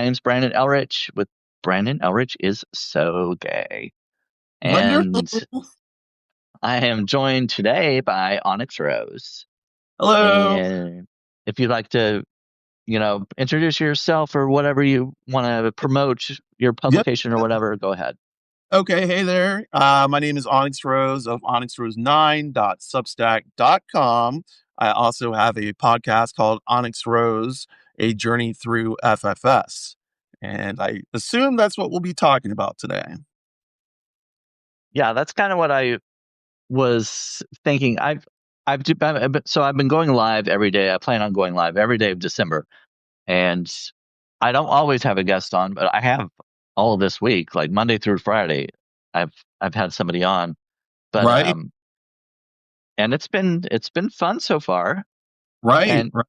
My name's Brandon Elrich with Brandon Elrich is So Gay. Wonderful. And I am joined today by OnyxRose. Hello. And if you'd like to, introduce yourself or whatever you want to promote your Yep. publication or whatever, go ahead. Okay. Hey there. My name is OnyxRose of OnyxRose9.substack.com. I also have a podcast called OnyxRose, A Journey Through FFS. And I assume that's what we'll be talking about today. Yeah, that's kind of what I was thinking. I've been going live every day. I plan on going live every day of December. And I don't always have a guest on, but I have all of this week, like Monday through Friday. I've I've had somebody on, but Right? and it's been fun so far. Right. And Right.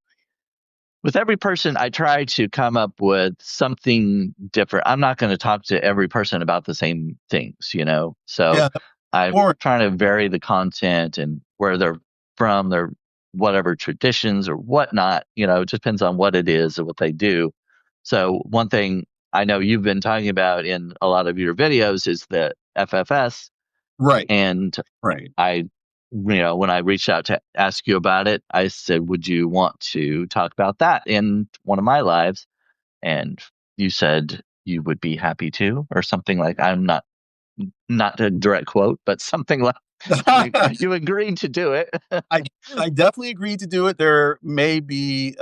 with every person, I try to come up with something different. I'm not going to talk to every person about the same things. So Yeah. I'm Or, trying to vary the content and where they're from, their whatever traditions or whatnot. It just depends on what it is and what they do. So one thing I know you've been talking about in a lot of your videos is the FFS. right. And Right. I, when I reached out to ask you about it, I said, would you want to talk about that in one of my lives? And you said you would be happy to, or something like, I'm not a direct quote, but something like you agreed to do it. I I definitely agreed to do it. There may be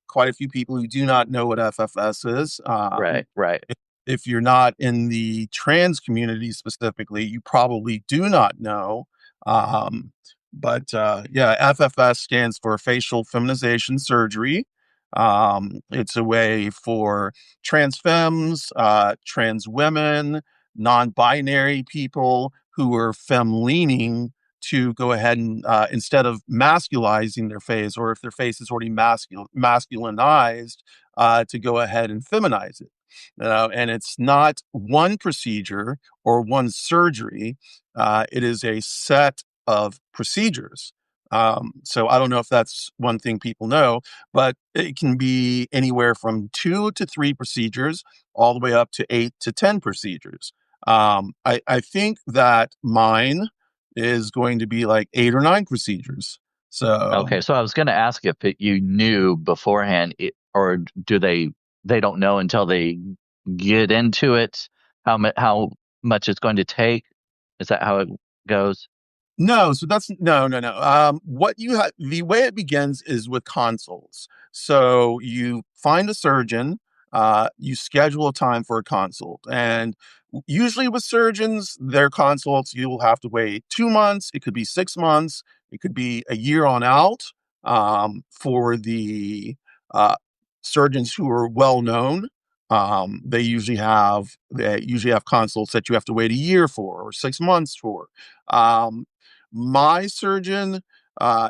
quite a few people who do not know what FFS is. Right, right. If you're not in the trans community specifically, you probably do not know. Um, but yeah, FFS stands for facial feminization surgery. It's a way for trans femmes, trans women, non-binary people who are femme leaning to go ahead and instead of masculizing their face, or if their face is already masculinized, to go ahead and feminize it. And it's not one procedure or one surgery. It is a set of procedures. So I don't know if that's one thing people know, but it can be anywhere from 2 to 3 procedures, all the way up to 8 to 10 procedures. I think that mine is going to be like 8 or 9 procedures. So Okay, so I was going to ask if you knew beforehand, or do they don't know until they get into it how much it's going to take? Is that how it goes? no, so that's no. What you have, the way it begins is with consults. So you find a surgeon, you schedule a time for a consult, and usually with surgeons, their consults you'll have to wait 2 months. It could be 6 months. It could be a year on out. For the uh, surgeons who are well known, they usually have consults that you have to wait a year for or 6 months for. Um, my surgeon, uh,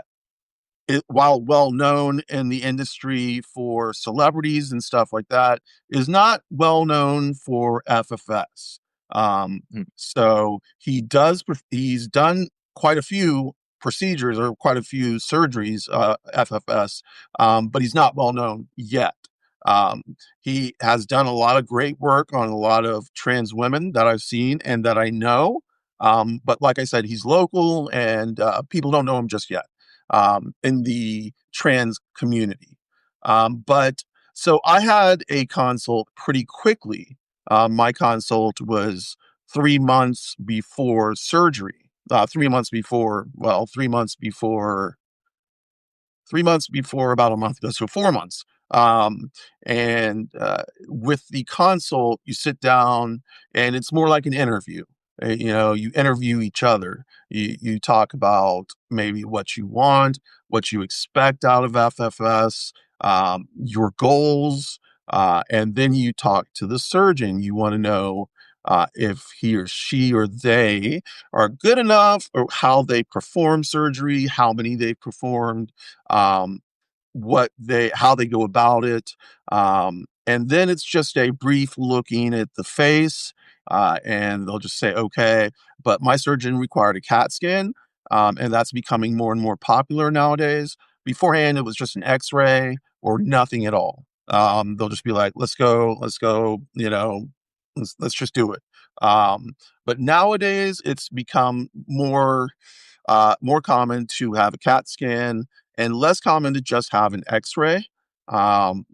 while well known in the industry for celebrities and stuff like that, is not well known for FFS. Um, Mm. so he's done quite a few procedures or quite a few surgeries, FFS, but he's not well known yet. Um, he has done a lot of great work on a lot of trans women that I've seen and that I know. But like I said, he's local and people don't know him just yet in the trans community. But so I had a consult pretty quickly. My consult was 3 months before surgery. 3 months before, well, 3 months before about a month ago, so 4 months. And with the consult, you sit down and it's more like an interview. You interview each other. You talk about maybe what you want, what you expect out of FFS, your goals, and then you talk to the surgeon. You want to know if he or she or they are good enough, or how they perform surgery, how many they've performed, um, how they go about it. And then it's just a brief looking at the face, and they'll just say, okay, but my surgeon required a CAT scan, and that's becoming more and more popular nowadays. Beforehand, it was just an X-ray or nothing at all. They'll just be like, let's go, let's just do it. Um, but nowadays it's become more common to have a CAT scan and less common to just have an X-ray.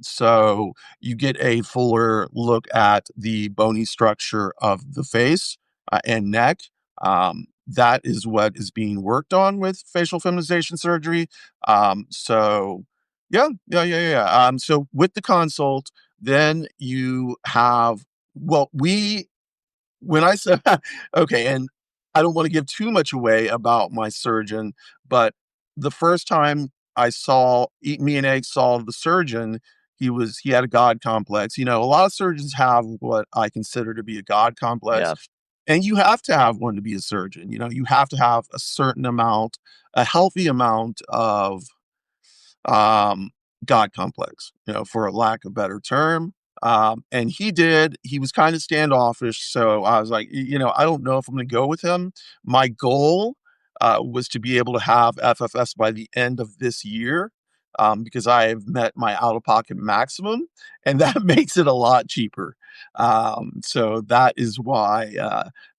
So you get a fuller look at the bony structure of the face and neck. That is what is being worked on with facial feminization surgery. So So with the consult, then you have, well, we when I said okay, and I don't want to give too much away about my surgeon, but the first time me and Egg saw the surgeon, he had a God complex. A lot of surgeons have what I consider to be a God complex, Yeah. and you have to have one to be a surgeon. You have to have a healthy amount of um, God complex, for a lack of better term. And he was kind of standoffish. So I was like, I don't know if I'm going to go with him. My goal was to be able to have FFS by the end of this year, because I have met my out of pocket maximum, and that makes it a lot cheaper. So that is why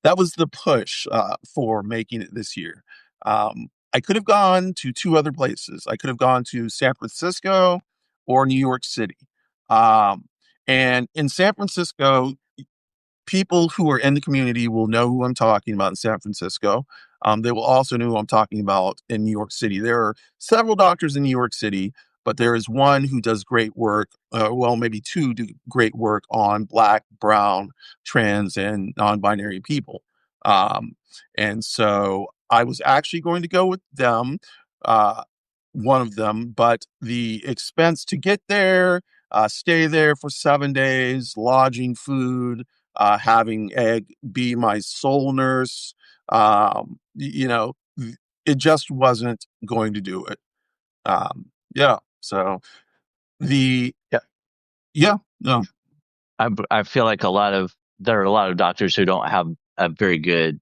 that was the push for making it this year. I could have gone to two other places. I could have gone to San Francisco or New York City. Um, and in San Francisco, people who are in the community will know who I'm talking about in San Francisco. They will also know who I'm talking about in New York City. There are several doctors in New York City, but there is one who does great work. Well, maybe two do great work on Black, brown, trans, and non-binary people. Um, and so I was actually going to go with them, uh, one of them, but the expense to get there, stay there for 7 days, lodging, food, having Egg be my soul nurse. It just wasn't going to do it. Yeah. So the Yeah. yeah, no, I feel like there are a lot of doctors who don't have a very good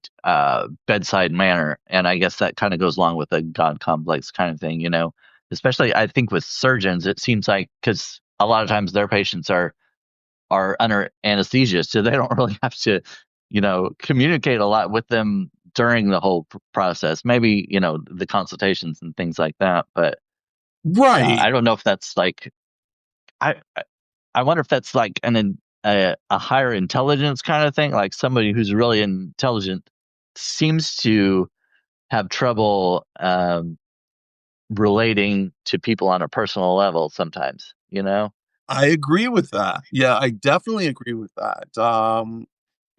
bedside manner, and I guess that kind of goes along with the God complex kind of thing, Especially I think with surgeons, it seems like because a lot of times their patients are under anesthesia, so they don't really have to, communicate a lot with them during the whole process. Maybe the consultations and things like that, but right. I don't know if that's like I I wonder if that's like a higher intelligence kind of thing, like somebody who's really intelligent seems to have trouble relating to people on a personal level sometimes. I agree with that. Yeah, I definitely agree with that.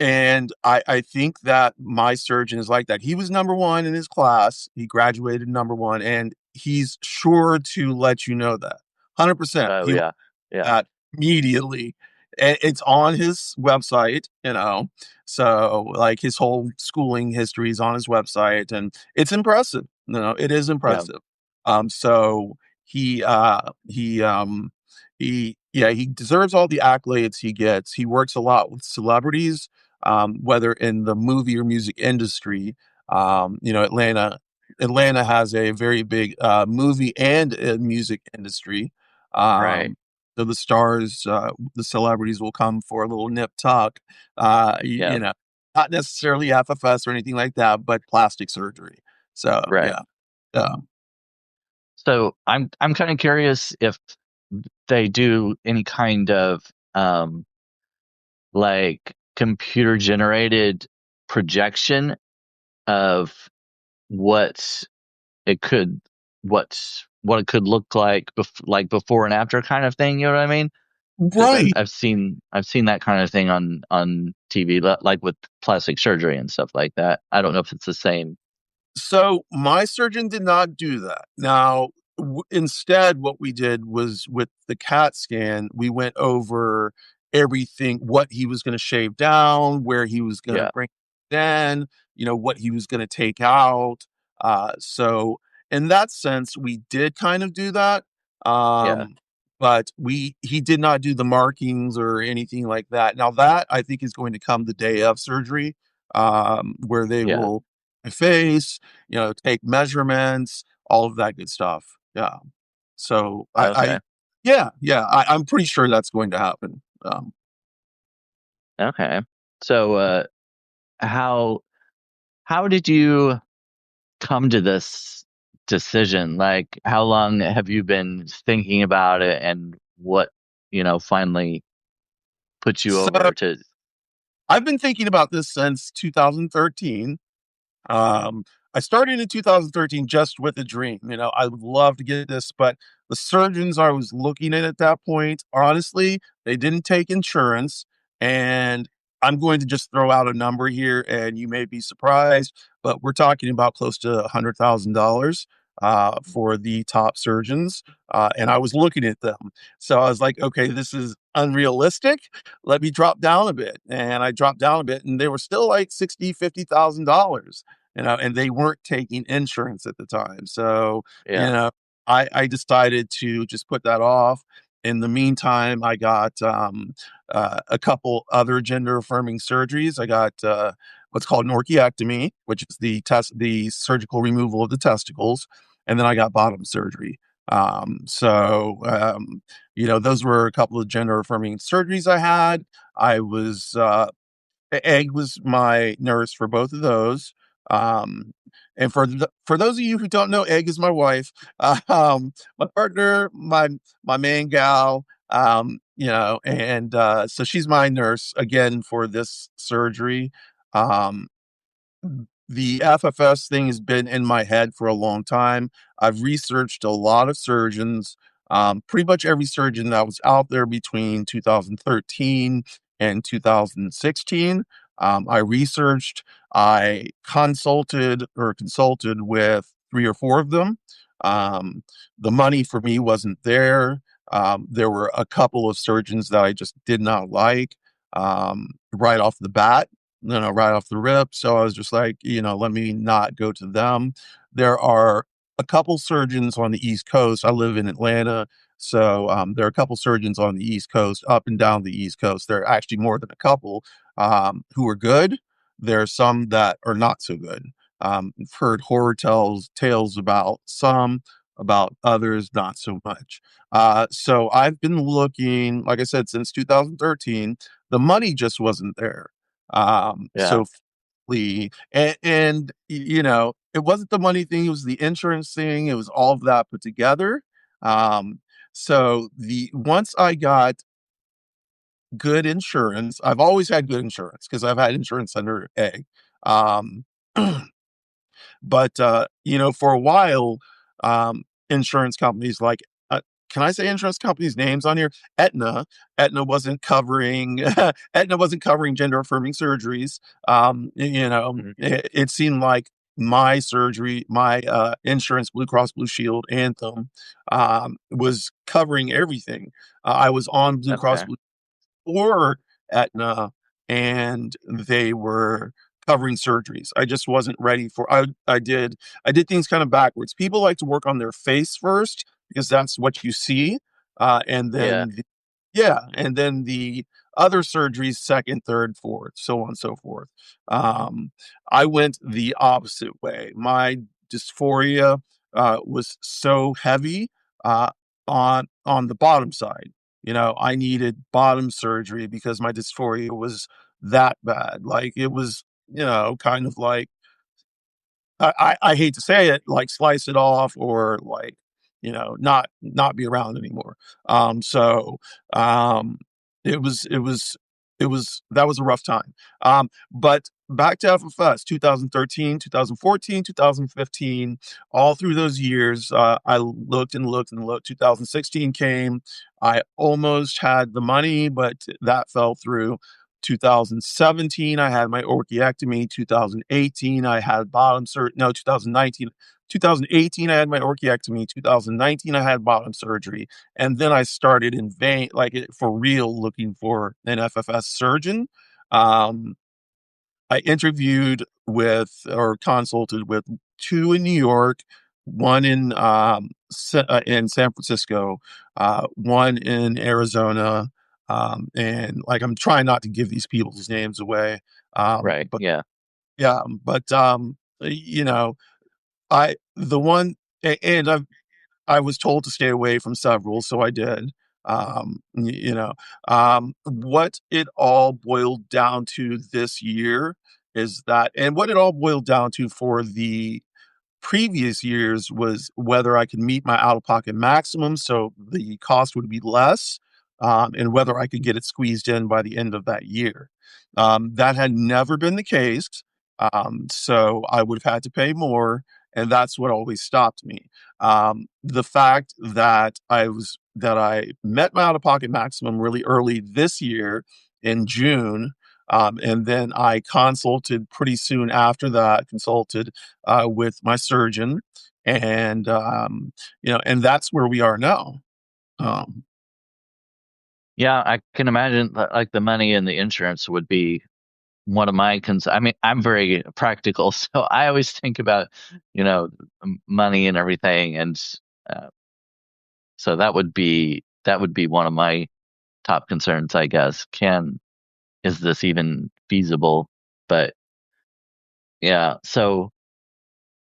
And I think that my surgeon is like that. He was number one in his class. He graduated number one, and he's sure to let you know that. 100%. Oh He will yeah, do yeah, that immediately. And it's on his website. So like his whole schooling history is on his website, and it's impressive. It is yeah, impressive. So he uh he he deserves all the accolades he gets. He works a lot with celebrities, whether in the movie or music industry. Atlanta has a very big movie and music industry. right, Um, so the celebrities will come for a little nip tuck, yeah, not necessarily FFS or anything like that, but plastic surgery. So right. yeah, yeah. So I'm kind of curious if they do any kind of um like computer generated projection of what it could what it could look like like before and after kind of thing, you know what I mean? Because Right. I've seen that kind of thing on TV, like with plastic surgery and stuff like that. I don't know if it's the same. So my surgeon did not do that. Now, instead, what we did was with the CAT scan, we went over everything, what he was going to shave down, where he was going to Yeah, bring it in, what he was going to take out. So in that sense, we did kind of do that. yeah, But he did not do the markings or anything like that. Now that I think is going to come the day of surgery, where they yeah. will my face, take measurements, all of that good stuff. Yeah. So I Okay. Yeah, yeah, I'm pretty sure that's going to happen. Okay. So, how how did you come to this decision? Like, how long have you been thinking about it, and what, finally put you So over to? I've been thinking about this since 2013. Um, I started in 2013 just with a dream. I would love to get this, but the surgeons I was looking at that point, honestly, they didn't take insurance. And I'm going to just throw out a number here, and you may be surprised, but we're talking about close to $100,000 for the top surgeons. And I was looking at them. So I was like, okay, this is unrealistic. Let me drop down a bit. And I dropped down a bit, and they were still like $50,000. And they weren't taking insurance at the time. So, you Yeah. know, I decided to just put that off. In the meantime, I got a couple other gender affirming surgeries. I got what's called an orchiectomy, which is the surgical removal of the testicles, and then I got bottom surgery. So, those were a couple of gender affirming surgeries I had. I was Egg was my nurse for both of those. Um, and for those of you who don't know, Egg is my wife, my partner, my main gal. And so she's my nurse again for this surgery. Um, the FFS thing has been in my head for a long time. I've researched a lot of surgeons, pretty much every surgeon that was out there between 2013 and 2016. I researched, I consulted with three or four of them. Um, the money for me wasn't there. There were a couple of surgeons that I just did not like right off the bat, right off the rip. So I was just like, let me not go to them. There are a couple surgeons on the East Coast. I live in Atlanta. So there are a couple surgeons on the East Coast, up and down the East Coast. There are actually more than a couple who are good. There are some that are not so good. I've heard tales about some, about others, not so much. So I've been looking, like I said, since 2013. The money just wasn't there. Yeah. So it wasn't the money thing, it was the insurance thing, it was all of that put together. Um, so the once I got good insurance, I've always had good insurance because I've had insurance under A. Um, But, for a while, insurance companies like, can I say insurance companies' names on here? Aetna. Aetna wasn't covering Aetna wasn't covering gender affirming surgeries. Mhm. It seemed like my insurance, Blue Cross Blue Shield, Anthem, was covering everything. I was on Blue Cross Okay. Blue or Aetna, and they were covering surgeries. I just wasn't ready for I did things kind of backwards. People like to work on their face first because that's what you see. And Yeah. then yeah, and then the other surgeries second, third, fourth, so on and so forth. Um, I went the opposite way. My dysphoria was so heavy uh, on the bottom side. I needed bottom surgery because my dysphoria was that bad. Like it was, kind of like I hate to say it, like slice it off or like, not be around anymore. So um it was that was a rough time. But back to FFS 2013, 2014, 2015, all through those years, I looked and looked and looked. 2016 came. I almost had the money, but that fell through. 2017, I had my orchiectomy. 2018, I had bottom surgery. No, 2018, I had my orchiectomy. 2019, I had bottom surgery. And then I started in vain, for real, looking for an FFS surgeon. Um, I interviewed with or consulted with two in New York, one in San Francisco, one in Arizona, and like I'm trying not to give these people's names away, Right. but Yeah. yeah, but I the one and I've I was told to stay away from several, so I did. What it all boiled down to this year is that, and what it all boiled down to for the previous years was whether I could meet my out-of-pocket maximum, so the cost would be less, and whether I could get it squeezed in by the end of that year. That had never been the case, so I would have had to pay more, and that's what always stopped me. The fact that I met my out-of-pocket maximum really early this year in June, and then I consulted pretty soon after that, consulted with my surgeon, and and that's where we are now. Um, Yeah, I can imagine that, like the money and the insurance would be one of my I mean, I'm very practical, so I always think about, you know, money and everything, and uh, so that would be one of my top concerns, I guess. Is this even feasible? But yeah, so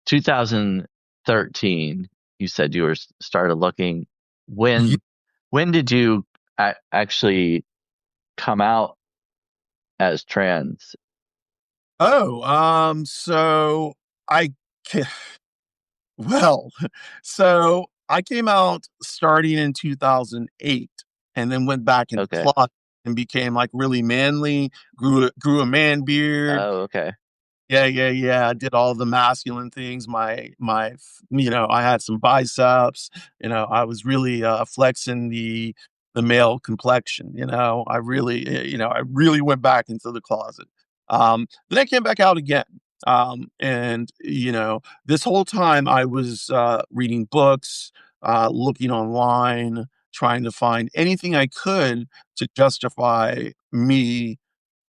2013, you said you were started looking. ye- When when did you actually come out as trans? so I ca- well, so I came out starting in 2008, and then went back in the Okay. closet and became like really manly, grew a man beard. Oh, okay. Yeah, yeah, yeah. I did all the masculine things. I had some biceps. I was really flexing the male complexion. I really went back into the closet. Then I came back out again. And this whole time I was reading books, looking online, trying to find anything I could to justify me.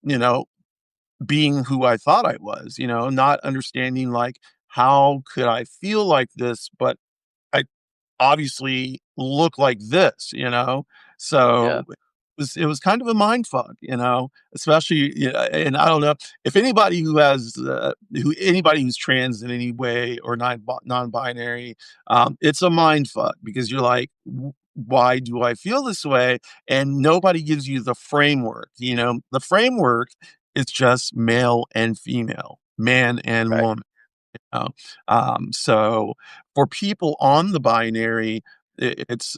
You know, being who I thought I was, not understanding like how could I feel like this, but I obviously look like this. Yeah. So it was kind of a mind fuck, especially, and I don't know if anybody anybody who's trans in any way or non-binary, it's a mind fuck because you're like, why do I feel this way? And nobody gives you the framework. The framework is just male and female, man and Right. woman. Oh, so for people on the binary, it's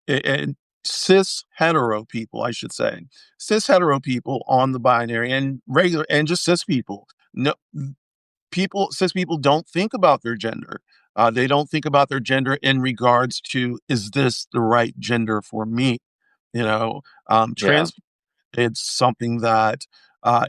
and cis hetero people, I should say, cis hetero people on the binary and regular and just cis people. No, cis people don't think about their gender. They don't think about their gender in regards to, is this the right gender for me? Yeah. Trans, it's something that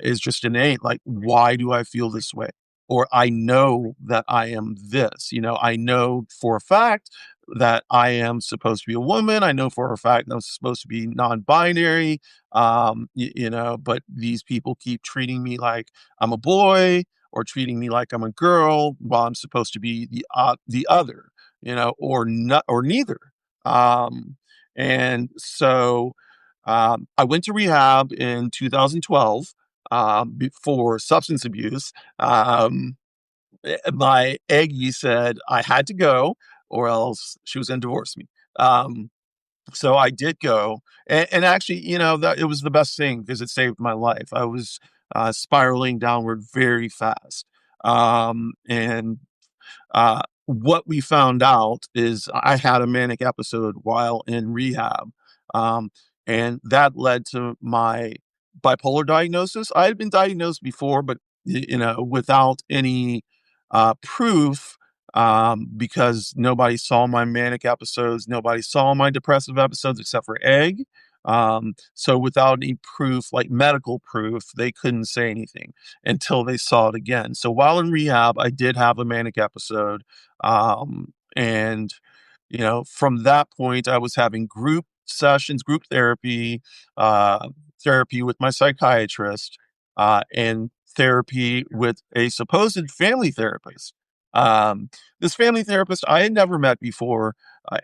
is just innate. Like, why do I feel this way? Or I know that I am this. I know for a fact that I am supposed to be a woman. I know for a fact that I'm supposed to be non-binary. But these people keep treating me like I'm a boy or treating me like I'm a girl while I'm supposed to be the other. Or not or neither. And so I went to rehab in 2012 for substance abuse. My Aggie said I had to go or else she was going to divorce me. So I did go. And actually, that it was the best thing because it saved my life. I was spiraling downward very fast. And what we found out is I had a manic episode while in rehab. Um, and that led to my bipolar diagnosis. I had been diagnosed before, but without any proof, because nobody saw my manic episodes, nobody saw my depressive episodes except for Egg. So without any proof, like medical proof, they couldn't say anything until they saw it again. So while in rehab, I did have a manic episode. And, from that point, I was having group sessions, group uh, therapy with my psychiatrist, and therapy with a supposed family therapist. Um, this family therapist I had never met before,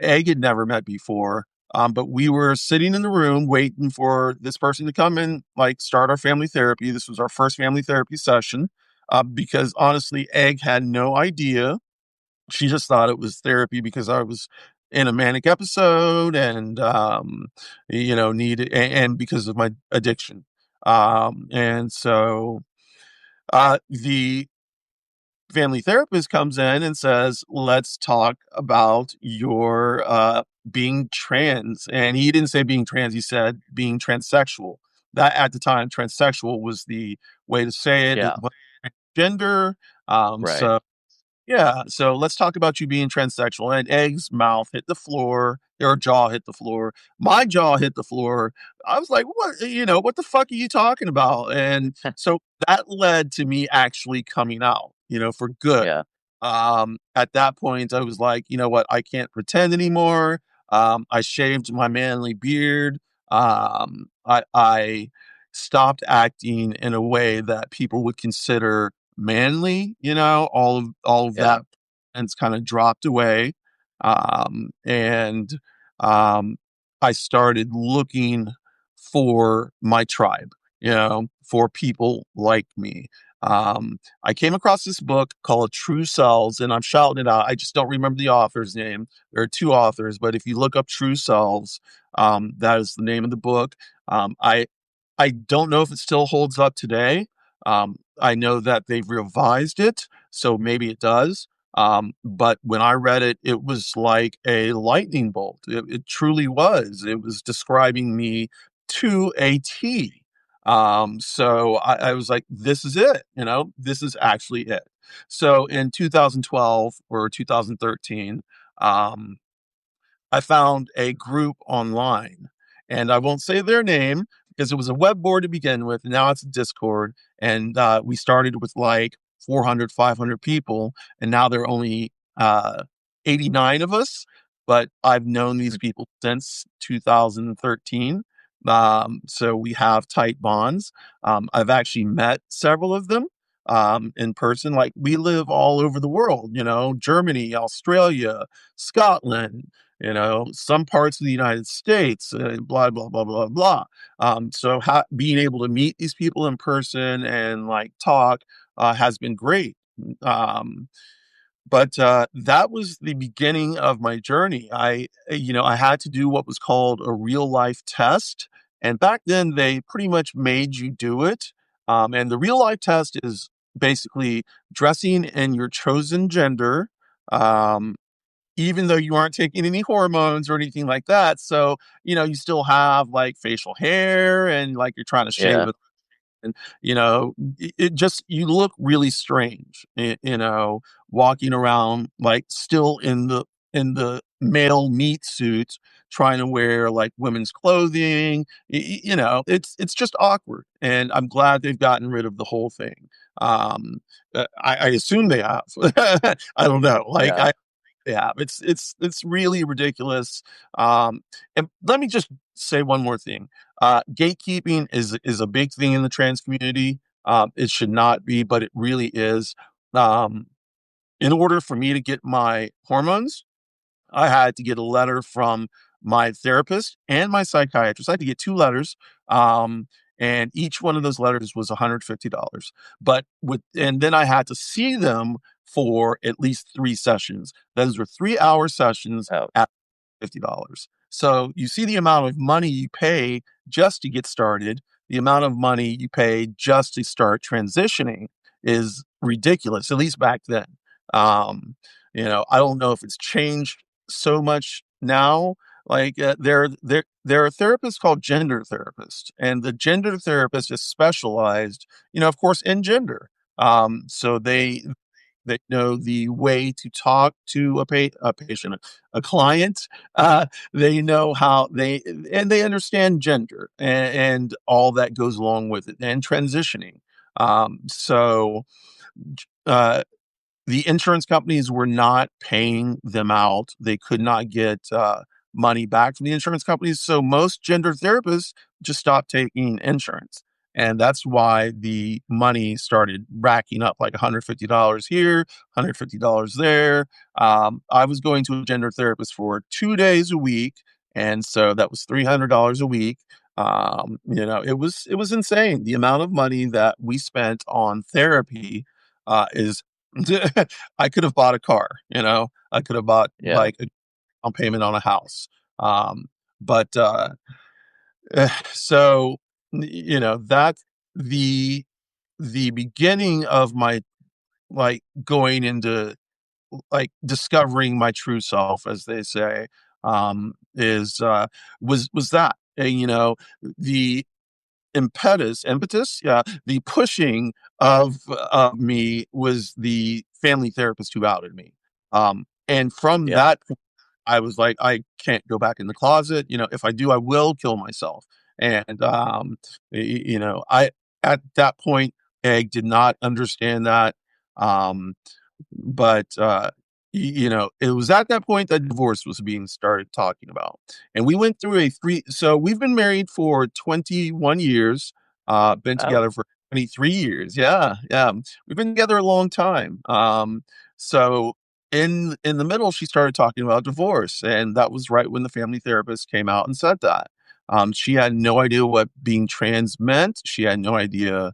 Egg had never met before. But we were sitting in the room waiting for this person to come in, like start our family therapy. This was our first family therapy session, because honestly, Egg had no idea. She just thought it was therapy because I was in a manic episode, and and because of my addiction. And so the family therapist comes in and says, let's talk about your being trans. And he didn't say being trans, he said being transsexual. That at the time, transsexual was the way to say it. It Yeah. was gender. Right. So yeah, so let's talk about you being transsexual. And Egg's mouth hit the floor, her jaw hit the floor. My jaw hit the floor. I was like, what, what the fuck are you talking about? And so that led to me actually coming out, for good. Yeah. At that point, I was like, you know what? I can't pretend anymore. I shaved my manly beard. I stopped acting in a way that people would consider manly, all of Yeah. that and it's kind of dropped away. And um I started looking for my tribe, for people like me. I came across this book called True Selves, and I'm shouting it out. I just don't remember the author's name. There are two authors, but if you look up True Selves, that is the name of the book. I don't know if it still holds up today. I know that they've revised it, so maybe it does. But when I read it, it was like a lightning bolt. It truly was. It was describing me to a T. So I was like, this is it, this is actually it. So in 2012 or 2013, um, I found a group online, and I won't say their name because it was a web board to begin with. And now it's a Discord. And we started with like 400, 500 people. And now there are only 89 of us. But I've known these people since 2013. So we have tight bonds. I've actually met several of them in person. Like we live all over the world, Germany, Australia, Scotland, some parts of the United States, blah, blah, blah, blah, blah. So being able to meet these people in person and like talk has been great. Um, but that was the beginning of my journey. I had to do what was called a real life test. And back then they pretty much made you do it. And the real life test is basically dressing in your chosen gender. Um, Even though you aren't taking any hormones or anything like that. So, you still have like facial hair and like you're trying to shave Yeah. it. And, it just, you look really strange, walking around like still in the male meat suit, trying to wear like women's clothing. It's just awkward. And I'm glad they've gotten rid of the whole thing. Um, I assume they have. I don't know. Like Yeah. yeah, it's really ridiculous. And let me just say one more thing. Gatekeeping is a big thing in the trans community. It should not be, but it really is. Um, in order for me to get my hormones, I had to get a letter from my therapist and my psychiatrist. I had to get two letters. And each one of those letters was $150. And then I had to see them for at least 3 sessions. Those were 3-hour sessions Oh, at $50. So you see the amount of money you pay just to get started, the amount of money you pay just to start transitioning is ridiculous, at least back then. I don't know if it's changed so much now. Like there are therapists called gender therapists, and the gender therapist is specialized, of course, in gender. So they know the way to talk to a patient, a client. They know and they understand gender and all that goes along with it and transitioning. So uh, the insurance companies were not paying them out. They could not get money back from the insurance companies. So most gender therapists just stopped taking insurance. And that's why the money started racking up like $150 here, $150 there. I was going to a gender therapist for 2 days a week. And so that was $300 a week. It was insane. The amount of money that we spent on therapy is I could have bought a car, I could have bought yeah. like down payment on a house. But so that's the the beginning of my, like, going into, like, discovering my true self, as they say, is was that. And the impetus, the pushing of me was the family therapist who outed me. And from Yeah. that I was like, I can't go back in the closet. If I do, I will kill myself. And I, at that point, Egg did not understand that. Um, but it was at that point that divorce was being started talking about. And we went through a three so we've been married for 21 years, been Oh, together for 23 years. Yeah, yeah. We've been together a long time. So in the middle, she started talking about divorce, and that was right when the family therapist came out and said that. She had no idea what being trans meant. She had no idea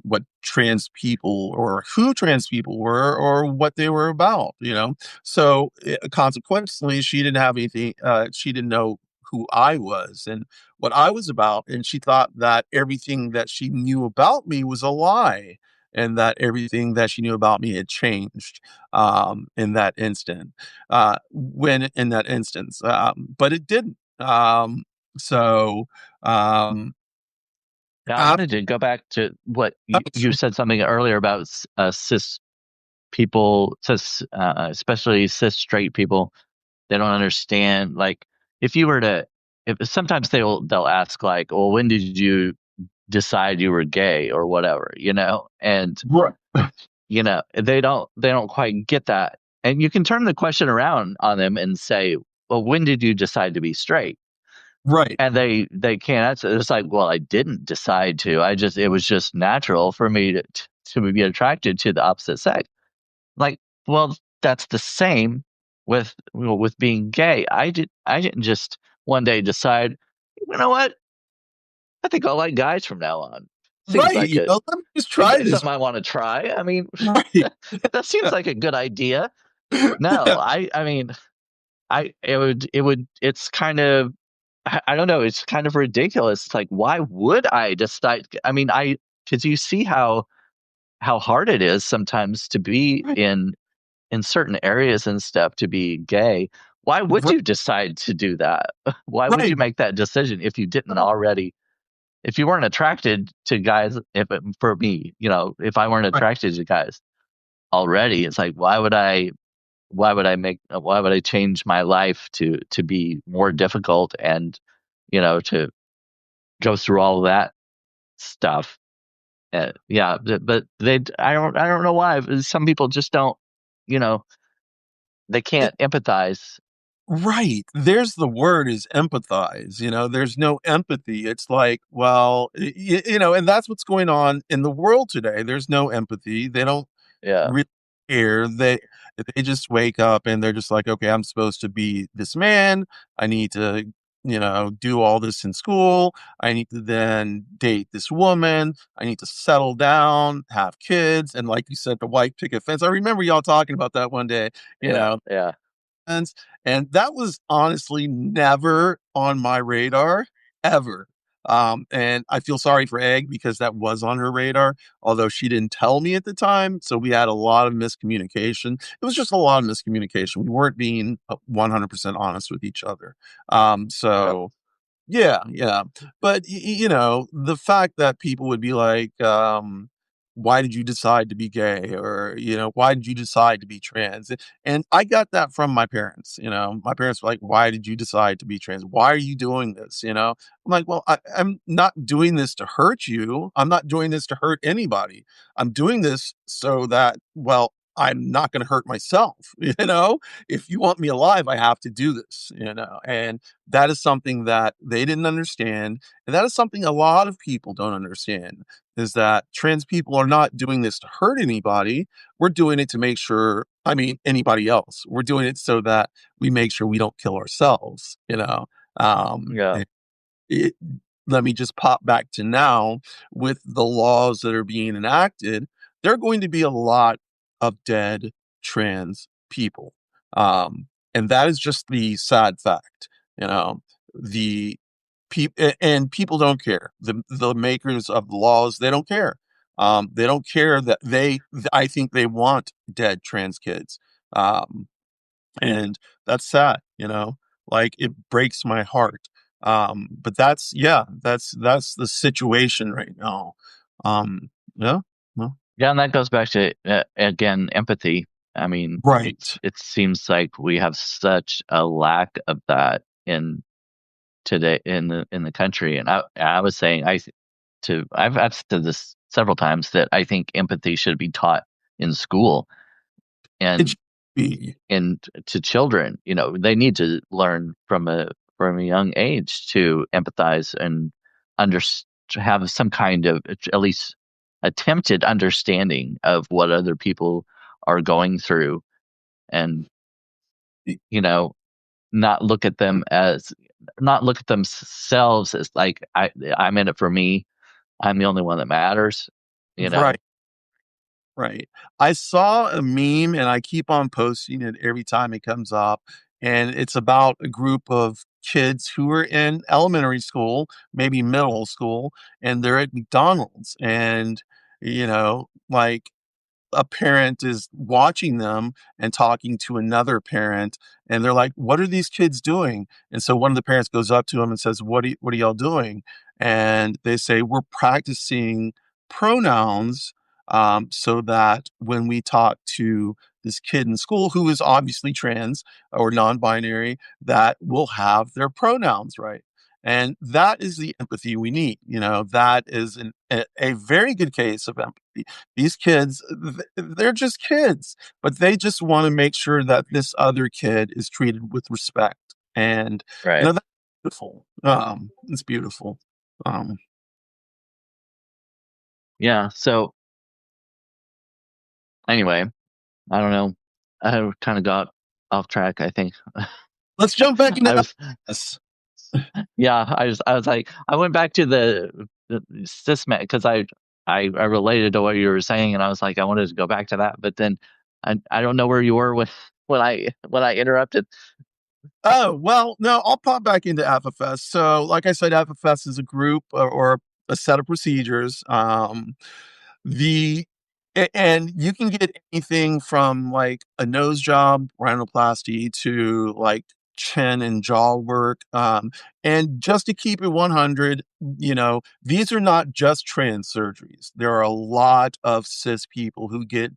what trans people or who trans people were or what they were about. So consequently, she didn't have anything. She didn't know who I was and what I was about, and she thought that everything that she knew about me was a lie, and that everything that she knew about me had changed in that instant. When in that instance, but it didn't. So um, yeah. I after, wanted to go back to what you said something earlier about cis people, especially cis straight people. They don't understand. Like, if you were to, if sometimes they'll ask like, well, when did you decide you were gay or whatever, and right, they don't quite get that. And you can turn the question around on them and say, well, when did you decide to be straight? right, And they can't answer. It's like, well, I didn't decide to. It was just natural for me to be attracted to the opposite sex. Like, well, that's the same with being gay. I didn't just one day decide, you know what? I think I'll like guys from now on. Seems right. like Let me just seems try like this. something I want to try. I mean, Right. that seems like a good idea. No, I mean, it's kind of, I don't know, it's kind of ridiculous. It's like, why would I decide? I mean, because you see how hard it is sometimes to be Right, in certain areas and stuff to be gay. Why would right, you decide to do that? Why would you right. make that decision if you didn't No, already, if you weren't attracted to guys, for me, if I weren't right, attracted to guys already, it's like, why would I change my life to be more difficult and, to go through all that stuff? Yeah, but I don't know why. Some people just don't, you know, they it, can't empathize. right. There's the word is empathize. There's no empathy. It's like, well, and that's what's going on in the world today. There's no empathy. They don't Yeah, really care. They just wake up and they're just like, okay, I'm supposed to be this man. I need to, do all this in school. I need to then date this woman. I need to settle down, have kids, and like you said, the white picket fence. I remember y'all talking about that one day. You yeah, know, yeah, and that was honestly never on my radar ever. And I feel sorry for Egg because that was on her radar, although she didn't tell me at the time. So we had a lot of miscommunication. It was just a lot of miscommunication. We weren't being 100% honest with each other. yeah, So yeah, yeah. But the fact that people would be like, why did you decide to be gay? Or, why did you decide to be trans? And I got that from my parents. My parents were like, why did you decide to be trans? Why are you doing this? I'm like, well, I'm not doing this to hurt you. I'm not doing this to hurt anybody. I'm doing this so that, well, I'm not going to hurt myself. If you want me alive, I have to do this. And that is something that they didn't understand, and that is something a lot of people don't understand, is that trans people are not doing this to hurt anybody. We're doing it to make sure, I mean, anybody else. We're doing it so that we make sure we don't kill ourselves. yeah, And it let me just pop back to now with the laws that are being enacted. There are going to be a lot of dead trans people. Um, And that is just the sad fact, you know. The and people don't care. The makers of the laws, they don't care. They don't care that I think they want dead trans kids. Um, and that's sad, you know, like it breaks my heart. But that's, yeah, that's the situation right now. Yeah, well, Yeah, and that goes back to again empathy. I mean, right. it seems like we have such a lack of that in today in the country. And I was saying I've said this several times that I think empathy should be taught in school It should and be to children. You know, they need to learn from a young age to empathize and under to have some kind of at least attempted understanding of what other people are going through, and you know, not look at them as not look at themselves as like I'm in it for me. I'm the only one that matters. You know, right. Right. I saw a meme and I keep on posting it every time it comes up. And it's about a group of kids who are in elementary school, maybe middle school, and they're at McDonald's. And, like a parent is watching them and talking to another parent, and they're like, "What are these kids doing?" And so one of the parents goes up to them and says, what are y'all doing?" And they say, "We're practicing pronouns, so that when we talk to this kid in school who is obviously trans or non-binary, that we'll have their pronouns right." And that is the empathy we need. That is a very good case of empathy. These kids, they're just kids, but they just want to make sure that this other kid is treated with respect. And, right? that's beautiful. It's beautiful. Um, Yeah. So anyway, I don't know. I kind of got off track, I think. let's jump back into I was, this. yeah, I was like, I went back to the cis man because I related to what you were saying, and I was like, I wanted to go back to that, but then I don't know where you were when I interrupted. Oh, well, no, I'll pop back into FFS. So, like I said, FFS is a group or a set of procedures. The and you can get anything from like a nose job, rhinoplasty to like chin and jaw work. And just to keep it 100, these are not just trans surgeries. There are a lot of cis people who get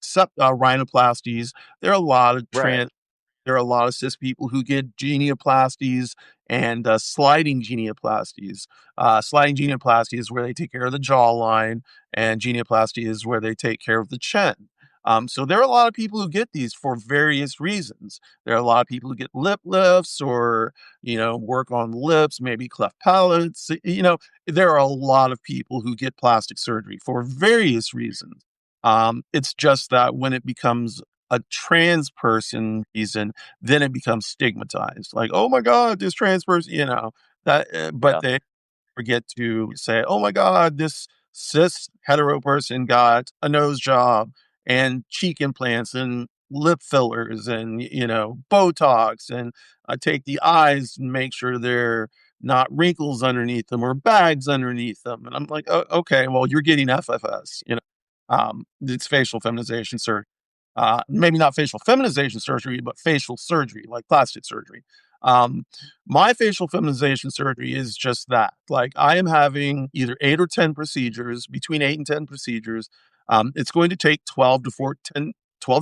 rhinoplasties. There are a lot of Right, there are a lot of cis people who get genioplasties and sliding genioplasties. Sliding genioplasty is where they take care of the jawline, and genioplasty is where they take care of the chin. So there are a lot of people who get these for various reasons. There are a lot of people who get lip lifts or, work on lips, maybe cleft palates. There are a lot of people who get plastic surgery for various reasons. It's just that when it becomes a trans person reason, then it becomes stigmatized. Like, oh my God, this trans person, but yeah, they forget to say, oh my God, this cis hetero person got a nose job and cheek implants and lip fillers and, Botox, and I take the eyes and make sure they're not wrinkles underneath them or bags underneath them. And I'm like, oh, okay, well, you're getting FFS, it's facial feminization surgery. Maybe not facial feminization surgery, but facial surgery, like plastic surgery. Um, my facial feminization surgery is just that. Like I am having either 8 or 10 procedures, between 8 and 10 procedures. It's going to take 12 to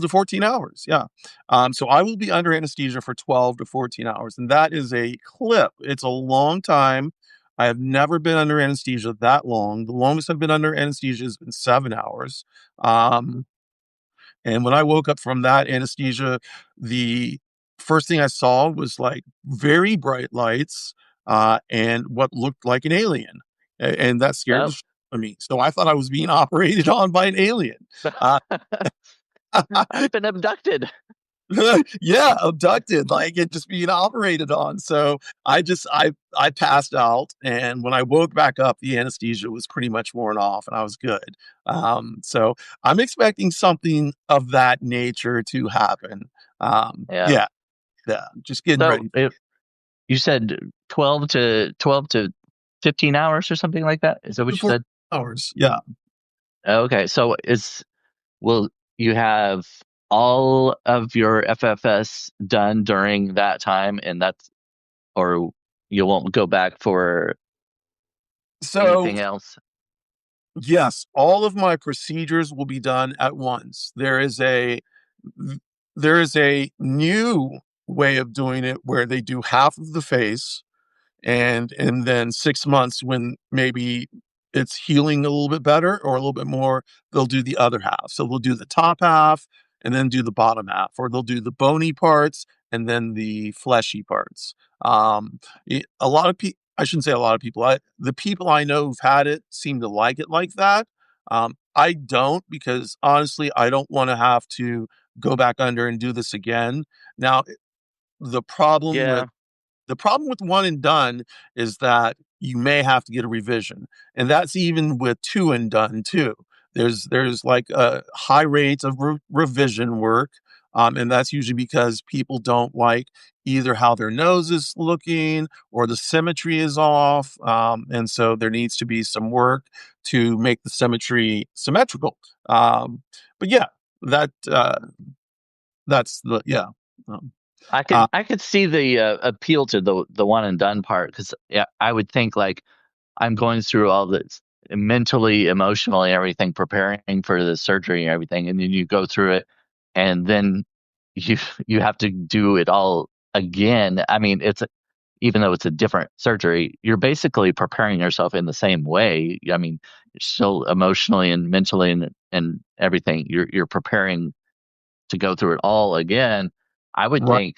14 hours. Yeah. So I will be under anesthesia for 12 to 14 hours. And that is a clip. It's a long time. I have never been under anesthesia that long. The longest I've been under anesthesia has been 7 hours. Um, and when I woke up from that anesthesia, the first thing I saw was like very bright lights, and what looked like an alien. And that scared the yep. shit out of me. So I thought I was being operated on by an alien. Uh, I've been abducted. yeah, abducted, like it just being operated on. So I passed out, and when I woke back up, the anesthesia was pretty much worn off, and I was good. So I'm expecting something of that nature to happen. Yeah, Yeah, Yeah, just getting So ready you said 12 to 15 hours or something like that. Is that what you for said? 4 hours. Yeah. Okay. So will you have all of your FFS done during that time, and or you won't go back for So anything else? yes, all of my procedures will be done at once. There is a new way of doing it where they do half of the face, and then 6 months when maybe it's healing a little bit better or a little bit more, they'll do the other half. So they'll do the top half and then do the bottom half, or they'll do the bony parts and then the fleshy parts. A lot of people, I shouldn't say a lot of people, the people I know who've had it seem to like it like that. I don't, because honestly, I don't want to have to go back under and do this again. Now, the problem with Yeah. the problem with one and done is that you may have to get a revision, and that's even with two and done too. There's like high rates of revision work, and that's usually because people don't like either how their nose is looking or the symmetry is off, and so there needs to be some work to make the symmetry symmetrical. But yeah, that that's the yeah. Um, uh, I could see the appeal to the one and done part, because yeah, I would think like I'm going through all this mentally, emotionally, everything, preparing for the surgery and everything, and then you go through it, and then you you have to do it all again. I mean, even though it's a different surgery, you're basically preparing yourself in the same way. I mean, you're still emotionally and mentally and everything. You're preparing to go through it all again. I would right.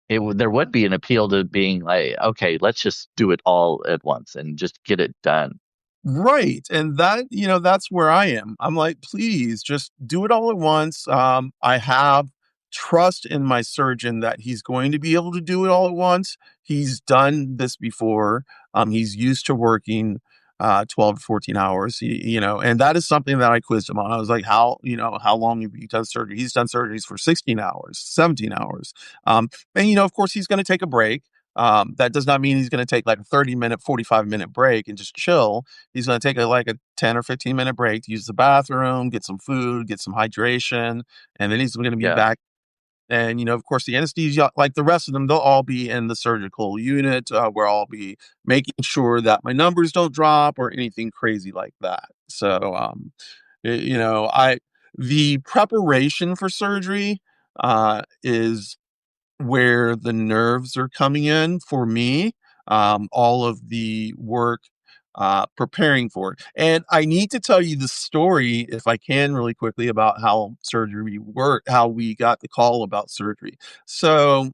think there would be an appeal to being like, okay, let's just do it all at once and just get it done. Right, and that's where I am. I'm like, "Please, just do it all at once." I have trust in my surgeon that he's going to be able to do it all at once. He's done this before. He's used to working, 12 to 14 hours, and that is something that I quizzed him on. I was like, how long have you done surgery?" He's done surgeries for 16 hours, 17 hours. And, of course, he's gonna take a break. That does not mean he's gonna take, like, a 30-minute, 45-minute break and just chill. He's gonna take like a 10 or 15-minute break to use the bathroom, get some food, get some hydration, and then he's gonna be Yeah. back. And, of course, the anesthesia, like the rest of them, they'll all be in the surgical unit, where I'll be making sure that my numbers don't drop or anything crazy like that. So, the preparation for surgery, is where the nerves are coming in for me, all of the work preparing for it. And I need to tell you the story, if I can, really quickly, about how surgery worked, how we got the call about surgery. So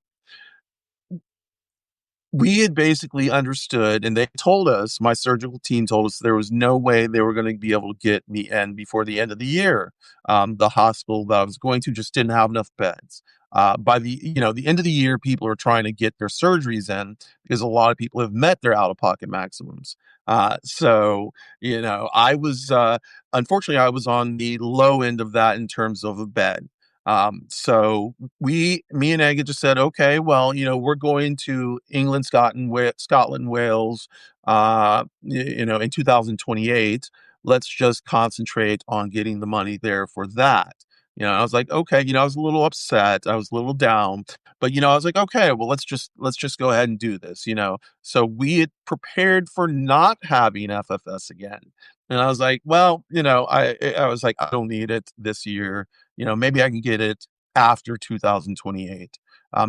we had basically understood, and they told us, my surgical team told us, there was no way they were going to be able to get me in before the end of the year. The hospital that I was going to just didn't have enough beds. By the end of the year, people are trying to get their surgeries in because a lot of people have met their out of pocket maximums. I was unfortunately, I was on the low end of that in terms of a bed. So me and Aggie just said, okay, well, we're going to England, Scotland, Wales, in 2028. Let's just concentrate on getting the money there for that. I was like, okay, I was a little upset. I was a little down, but I was like, okay, well, let's just go ahead and do this. So we had prepared for not having FFS again. And I was like, well, I was like, I don't need it this year. Maybe I can get it after 2028.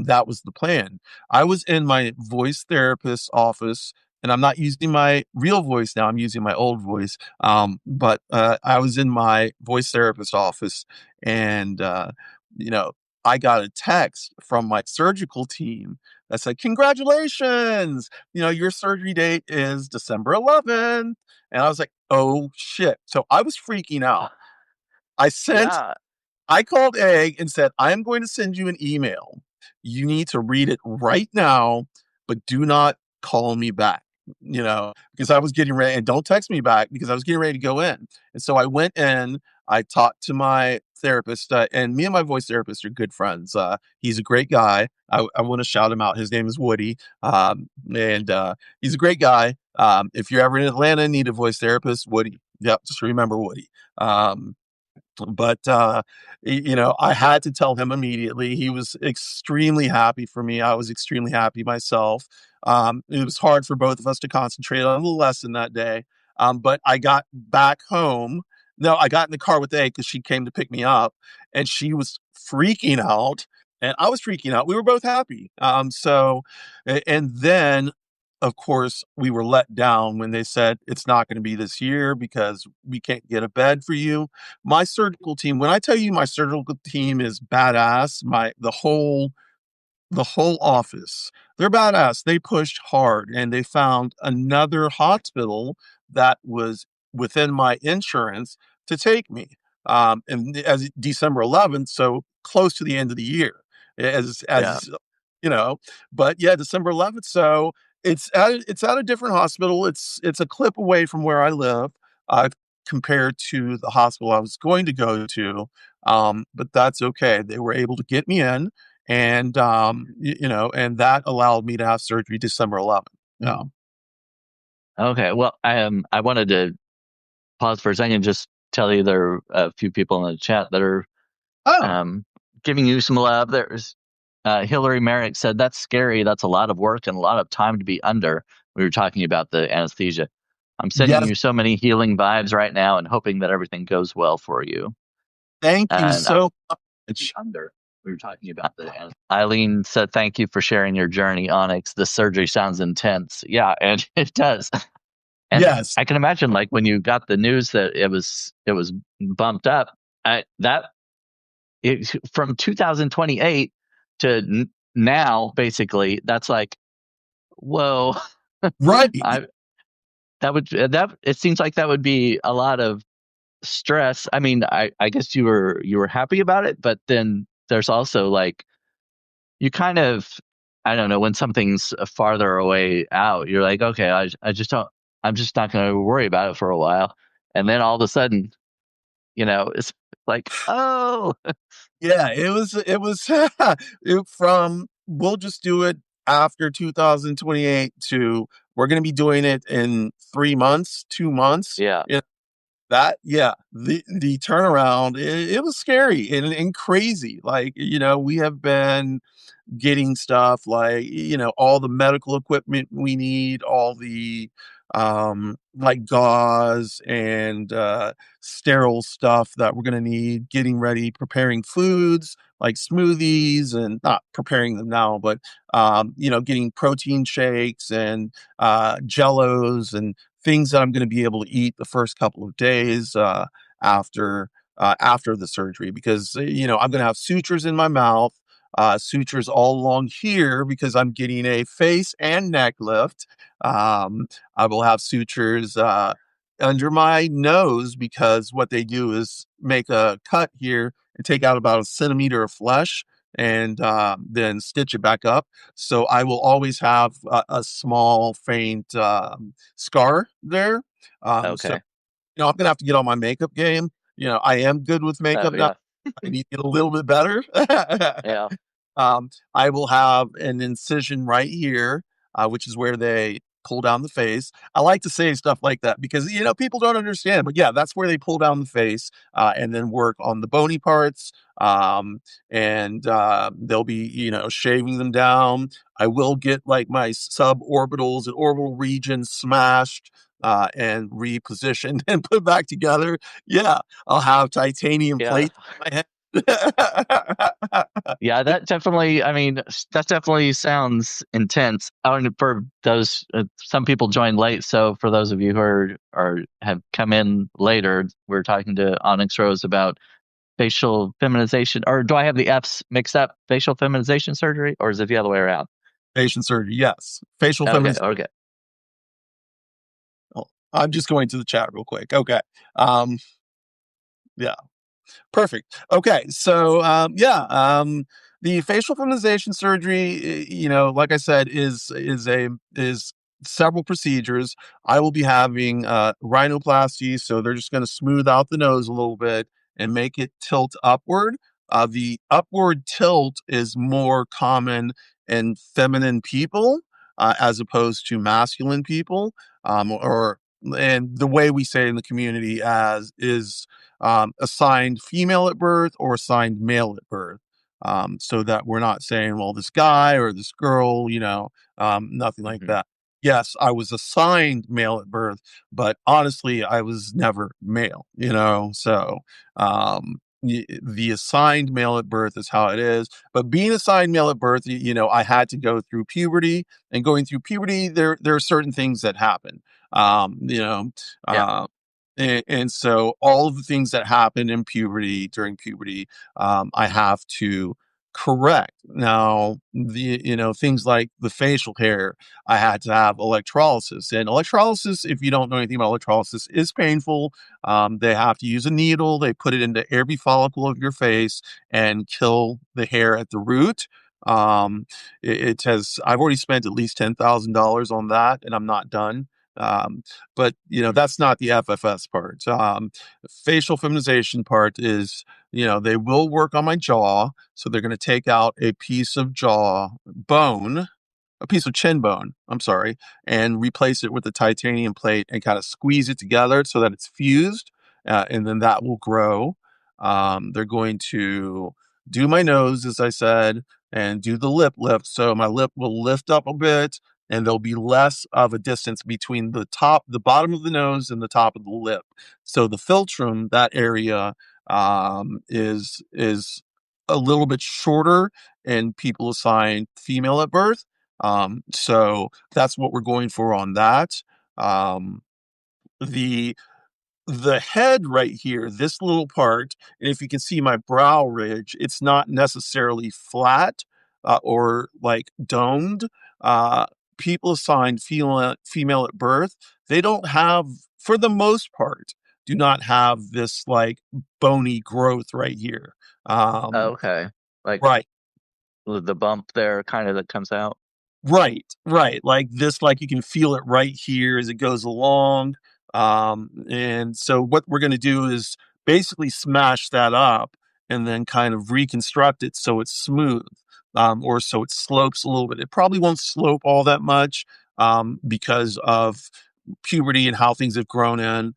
That was the plan. I was in my voice therapist's office, and I'm not using my real voice now. I'm using my old voice. But I was in my voice therapist's office, and you know, I got a text from my surgical team that said, "Congratulations! Your surgery date is December 11th." And I was like, "Oh shit!" So I was freaking out. I sent Yeah. I called Egg and said, "I am going to send you an email. You need to read it right now, but do not call me back." Because I was getting ready, and don't text me back because I was getting ready to go in. And so I went in, I talked to my therapist, and me and my voice therapist are good friends. He's a great guy. I want to shout him out. His name is Woody, and he's a great guy. If you're ever in Atlanta and need a voice therapist, Woody. Yep, just remember Woody. But I had to tell him immediately. He was extremely happy for me. I was extremely happy myself. It was hard for both of us to concentrate on the lesson that day. But I got back home. No, I got in the car with A because she came to pick me up, and she was freaking out, and I was freaking out. We were both happy. And then, of course, we were let down when they said it's not going to be this year because we can't get a bed for you. My surgical team, when I tell you my surgical team is badass, the whole office, they're badass. They pushed hard and they found another hospital that was within my insurance to take me. And as December 11th, so close to the end of the year, Yeah. as you know, but yeah, December 11th. So it's at a different hospital. It's a clip away from where I live, compared to the hospital I was going to go to. But that's okay. They were able to get me in, and and that allowed me to have surgery December 11th. Yeah. Okay. Well, I wanted to pause for a second and just tell you there are a few people in the chat that are Oh, um, giving you some love. There's Hillary Merrick said, "That's scary. That's a lot of work and a lot of time to be under." We were talking about the anesthesia. I'm sending yes. you so many healing vibes right now and hoping that everything goes well for you. Thank you And so be much. under. We were talking about the Eileen said, "Thank you for sharing your journey, Onyx. The surgery sounds intense." Yeah, and it does. And Yes. I can imagine, like, when you got the news that it was bumped up, that from 2028 to now, basically, that's like, whoa. Right. I that it seems like that would be a lot of stress. I mean, I guess you were happy about it, but then there's also like you kind of, I don't know, when something's farther away out, you're like, okay, I just don't, I'm just not going to worry about it for a while, and then all of a sudden, it's like, oh, Yeah, it was from we'll just do it after 2028 to we're going to be doing it in 3 months, 2 months. yeah, Yeah, the turnaround, it was scary and crazy. Like, we have been getting stuff like, all the medical equipment we need, all the like gauze and sterile stuff that we're going to need, getting ready, preparing foods like smoothies, and not preparing them now, but getting protein shakes and jellos and things that I'm going to be able to eat the first couple of days after the surgery, because I'm going to have sutures in my mouth, sutures all along here because I'm getting a face and neck lift. I will have sutures under my nose because what they do is make a cut here and take out about a centimeter of flesh and then stitch it back up. So I will always have a small, faint scar there. So okay, I'm gonna have to get on my makeup game. I am good with makeup now. yeah, I need to get a little bit better. yeah, I will have an incision right here, which is where they pull down the face. I like to say stuff like that because people don't understand, but yeah, that's where they pull down the face and then work on the bony parts. And they'll be shaving them down. I will get like my suborbitals and orbital regions smashed. And repositioned and put back together. Yeah, I'll have titanium yeah. plates in my head. Yeah, that definitely. I mean, that definitely sounds intense. I mean, for those, some people joined late, so for those of you who are have come in later, we're talking to OnyxRose about facial feminization. Or do I have the F's mixed up? Facial feminization surgery, or is it the other way around? Facial surgery, yes. Facial Okay, feminization. okay, Oh, I'm just going to the chat real quick. Okay. Um, yeah, perfect. Okay, so the facial feminization surgery, like I said, is several procedures. I will be having rhinoplasty, so they're just going to smooth out the nose a little bit and make it tilt upward. The upward tilt is more common in feminine people as opposed to masculine people, or and the way we say in the community as is assigned female at birth or assigned male at birth. So that we're not saying, well, this guy or this girl, nothing like Hmm. that. Yes, I was assigned male at birth, but honestly, I was never male, So, the assigned male at birth is how it is. But being assigned male at birth, I had to go through puberty, and going through puberty, there are certain things that happen. Um, you know, Yeah. uh, and so all of the things that happen in puberty during puberty, I have to correct. Now, things like the facial hair, I had to have electrolysis. And electrolysis, if you don't know anything about electrolysis, is painful. They have to use a needle. They put it into every follicle of your face and kill the hair at the root. I've already spent at least $10,000 on that, and I'm not done. Um, but Mm. that's not the FFS part. Facial feminization part is, they will work on my jaw. So they're going to take out a piece of jaw bone, a piece of chin bone, I'm sorry, and replace it with a titanium plate and kind of squeeze it together so that it's fused, and then that will grow. They're going to do my nose, as I said, and do the lip lift. So my lip will lift up a bit, and there'll be less of a distance between the bottom of the nose and the top of the lip. So the philtrum, that area, is a little bit shorter in people assigned female at birth. So that's what we're going for on that. Um, the the head right here, this little part, and if you can see my brow ridge, it's not necessarily flat or like domed. Uh, People assigned female at birth, they don't have, for the most part, do not have this like bony growth right here. Oh, Um, okay. Like right. the bump there kind of that comes out. Right, right. Like this, like you can feel it right here as it goes along. And so what we're going to do is basically smash that up and then kind of reconstruct it so it's smooth, or so it slopes a little bit. It probably won't slope all that much, because of puberty and how things have grown in,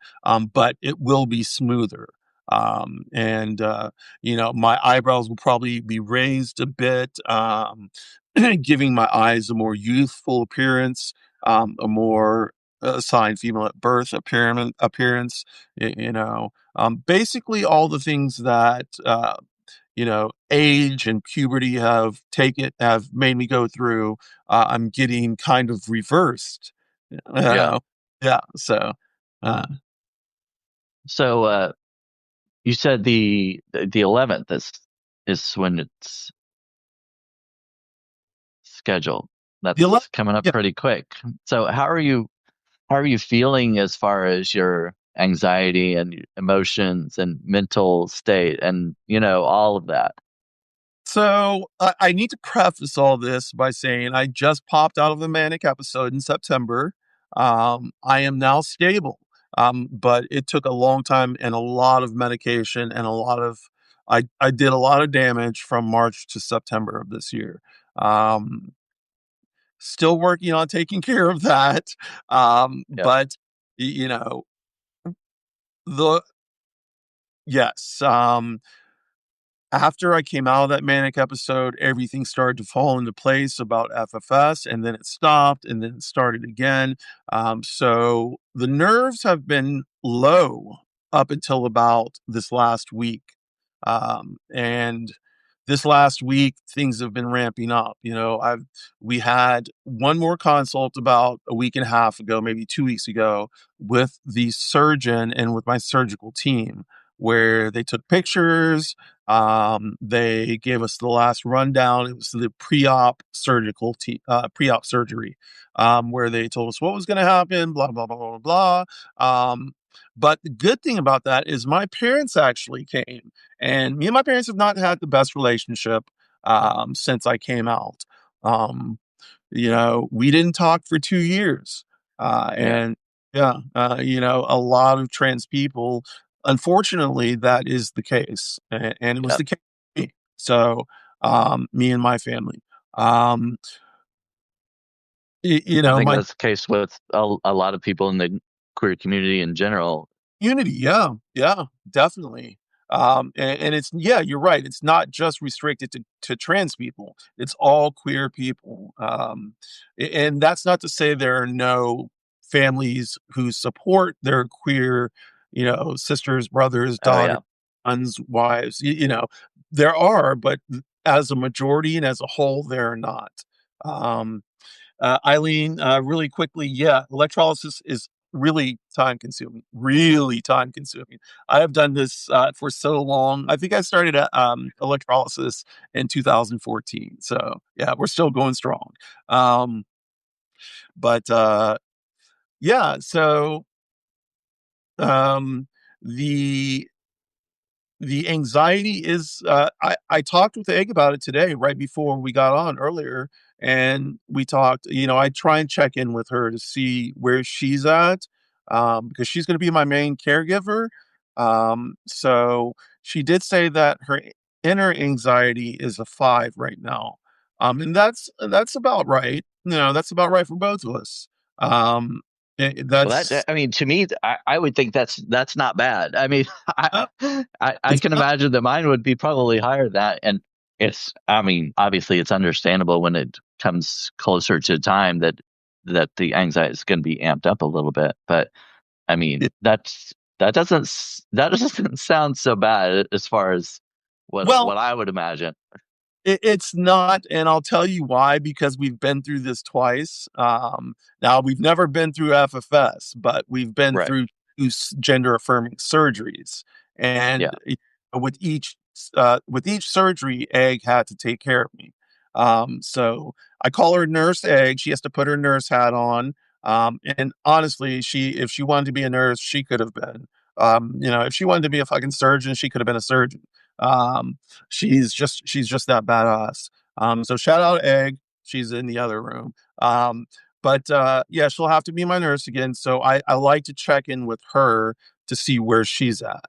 but it will be smoother. And my eyebrows will probably be raised a bit. Giving my eyes a more youthful appearance, a more assigned female at birth appearance. Basically all the things that age and puberty have made me go through. I'm getting kind of reversed. Yeah. Uh, yeah. So, uh, So you said the 11th is when it's scheduled. the 11th, That's coming up yeah. pretty quick. So how are you feeling as far as your anxiety and emotions and mental state and all of that? So I need to preface all this by saying I just popped out of a manic episode in September. I am now stable, but it took a long time and a lot of medication and I did a lot of damage from March to September of this year. Um, Still working on taking care of that, Yeah. but you know the yes. After I came out of that manic episode, everything started to fall into place about FFS, and then it stopped, and then it started again. So the nerves have been low up until about this last week. And this last week, things have been ramping up. We had one more consult about a week and a half ago, maybe 2 weeks ago, with the surgeon and with my surgical team, where they took pictures. They gave us the last rundown. It was the pre-op surgery, where they told us what was going to happen, blah, blah, blah, blah, blah. But the good thing about that is my parents actually came, and me and my parents have not had the best relationship, since I came out. Um, we didn't talk for 2 years. Yeah. And yeah, a lot of trans people, unfortunately, that is the case, and it was Yep. the case for me. So, me and my family, um, I think my that's the case with a lot of people in the queer community in general. unity, yeah, yeah, definitely. And it's yeah, you're right. It's not just restricted to trans people. It's all queer people. And that's not to say there are no families who support their queer, sisters, brothers, Oh daughters, yeah. sons, wives. There are, but as a majority and as a whole, there are not. Um, Eileen, really quickly, yeah, electrolysis is really time consuming. I have done this for so long. I think I started electrolysis in 2014. So yeah, we're still going strong. Um, but yeah, so um, the the anxiety is I talked with Egg about it today right before we got on earlier, and we talked, I try and check in with her to see where she's at, because she's going to be my main caregiver. So she did say that her inner anxiety is a 5 right now. And that's about right. That's about right for both of us. um Well, that's I mean, to me, I would think that's not bad. I mean, uh, I it's can not imagine that mine would be probably higher than that. And I mean, obviously it's understandable when it comes closer to time that the anxiety is going to be amped up a little bit. But I mean, it, that doesn't sound so bad as far as well, what I would imagine. it's not, and I'll tell you why, because we've been through this twice. Now we've never been through FFS, but we've been Right. through 2 gender affirming surgeries, Yeah. and with each surgery, Egg had to take care of me. So I call her Nurse Egg. She has to put her nurse hat on. And honestly, if she wanted to be a nurse, she could have been. If she wanted to be a fucking surgeon, she could have been a surgeon. Um, she's just that badass. So shout out Egg. She's in the other room. But yeah, she'll have to be my nurse again. So I like to check in with her to see where she's at.